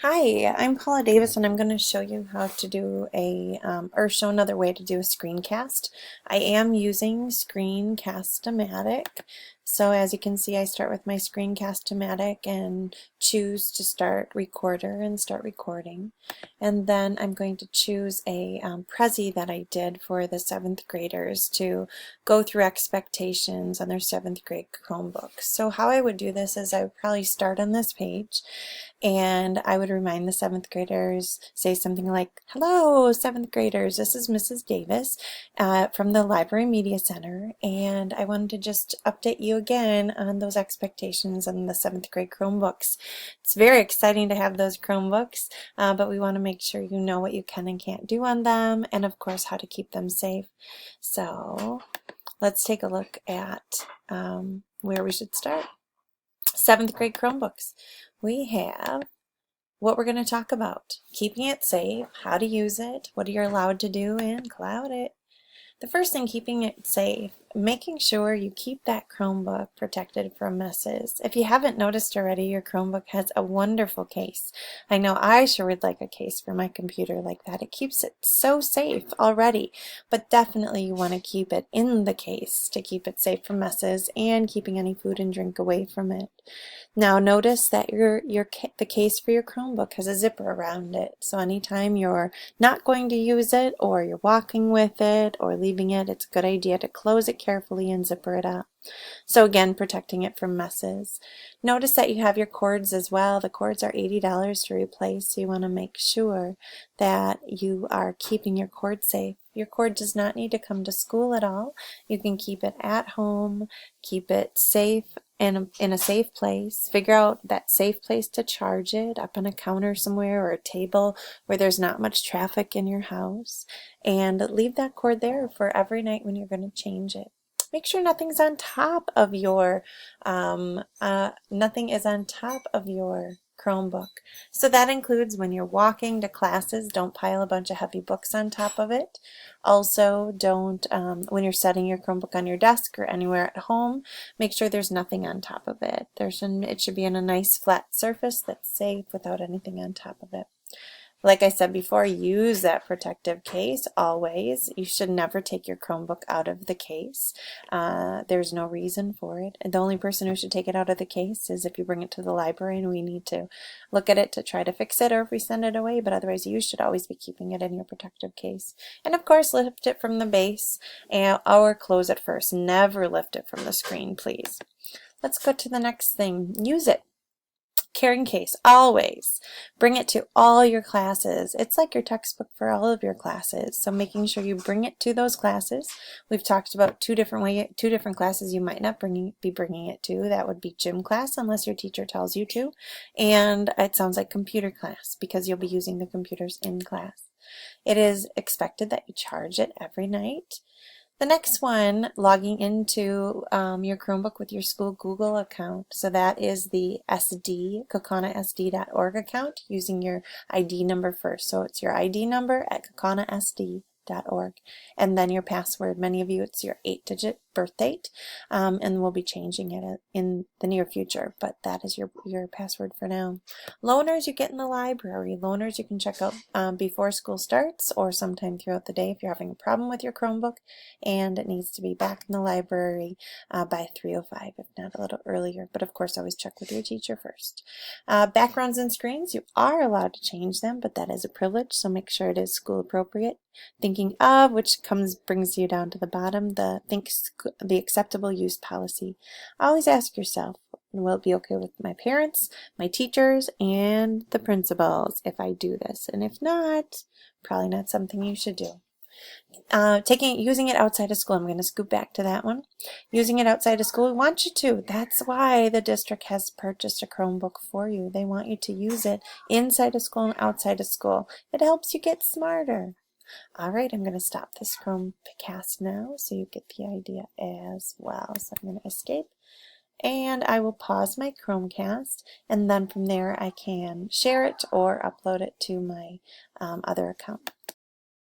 Hi, I'm Paula Davis, and I'm going to show you how to do or show another way to do a screencast. I am using Screencast-O-Matic. So as you can see, I start with my Screencast-O-Matic and choose to start recorder and start recording. And then I'm going to choose a Prezi that I did for the 7th graders to go through expectations on their 7th grade Chromebook. So how I would do this is I would probably start on this page, and I would remind the 7th graders, say something like, "Hello, 7th graders, this is Mrs. Davis from the Library Media Center, and I wanted to just update you again on those expectations on the 7th grade Chromebooks. It's very exciting to have those Chromebooks, but we want to make sure you know what you can and can't do on them, and of course how to keep them safe." So let's take a look at where we should start. 7th grade Chromebooks. We have what we're going to talk about: keeping it safe, how to use it, what you're allowed to do, and cloud it. The first thing, keeping it safe, making sure you keep that Chromebook protected from messes. If you haven't noticed already, your Chromebook has a wonderful case. I know I sure would like a case for my computer like that. It keeps it so safe already, but definitely you want to keep it in the case to keep it safe from messes and keeping any food and drink away from it. Now notice that the case for your Chromebook has a zipper around it, so anytime you're not going to use it or you're walking with it or leaving it, it's a good idea to close it carefully and zipper it up. So again, protecting it from messes. Notice that you have your cords as well. The cords are $80 to replace, so you want to make sure that you are keeping your cord safe. Your cord does not need to come to school at all. You can keep it at home, keep it safe and in a safe place. Figure out that safe place to charge it, up on a counter somewhere or a table where there's not much traffic in your house, and leave that cord there for every night when you're going to change it. Make sure nothing's on top of your nothing is on top of your Chromebook. So that includes when you're walking to classes, don't pile a bunch of heavy books on top of it. Also, don't when you're setting your Chromebook on your desk or anywhere at home, make sure there's nothing on top of it. It should be on a nice flat surface that's safe without anything on top of it. Like I said before, use that protective case always. You should never take your Chromebook out of the case. There's no reason for it. And the only person who should take it out of the case is if you bring it to the library and we need to look at it to try to fix it, or if we send it away. But otherwise, you should always be keeping it in your protective case. And of course, lift it from the base or close it first. Never lift it from the screen, please. Let's go to the next thing. Use it. Carrying case, always. Bring it to all your classes. It's like your textbook for all of your classes. So making sure you bring it to those classes. We've talked about two different classes you might not be bringing it to. That would be gym class, unless your teacher tells you to. And it sounds like computer class, because you'll be using the computers in class. It is expected that you charge it every night. The next one, logging into your Chromebook with your school Google account. So that is the SD, KauKanaSD.org account, using your ID number first. So it's your ID number at KauKanaSD.org, and then your password. Many of you, it's your 8-digit birth date, and we'll be changing it in the near future, but that is your password for now. Loaners you get in the library. Loaners you can check out before school starts or sometime throughout the day if you're having a problem with your Chromebook and it needs to be back in the library by 3:05, if not a little earlier. But of course, always check with your teacher first. Backgrounds and screens, you are allowed to change them, but that is a privilege, so make sure it is school appropriate. Thinking of, which brings you down to the bottom, the acceptable use policy. Always ask yourself, will it be okay with my parents, my teachers, and the principals if I do this? And if not, probably not something you should do. Using it outside of school. I'm going to scoot back to that one. Using it outside of school, we want you to. That's why the district has purchased a Chromebook for you. They want you to use it inside of school and outside of school. It helps you get smarter. All right, I'm going to stop this Chromecast now so you get the idea as well. So I'm going to escape, and I will pause my Chromecast, and then from there I can share it or upload it to my other account.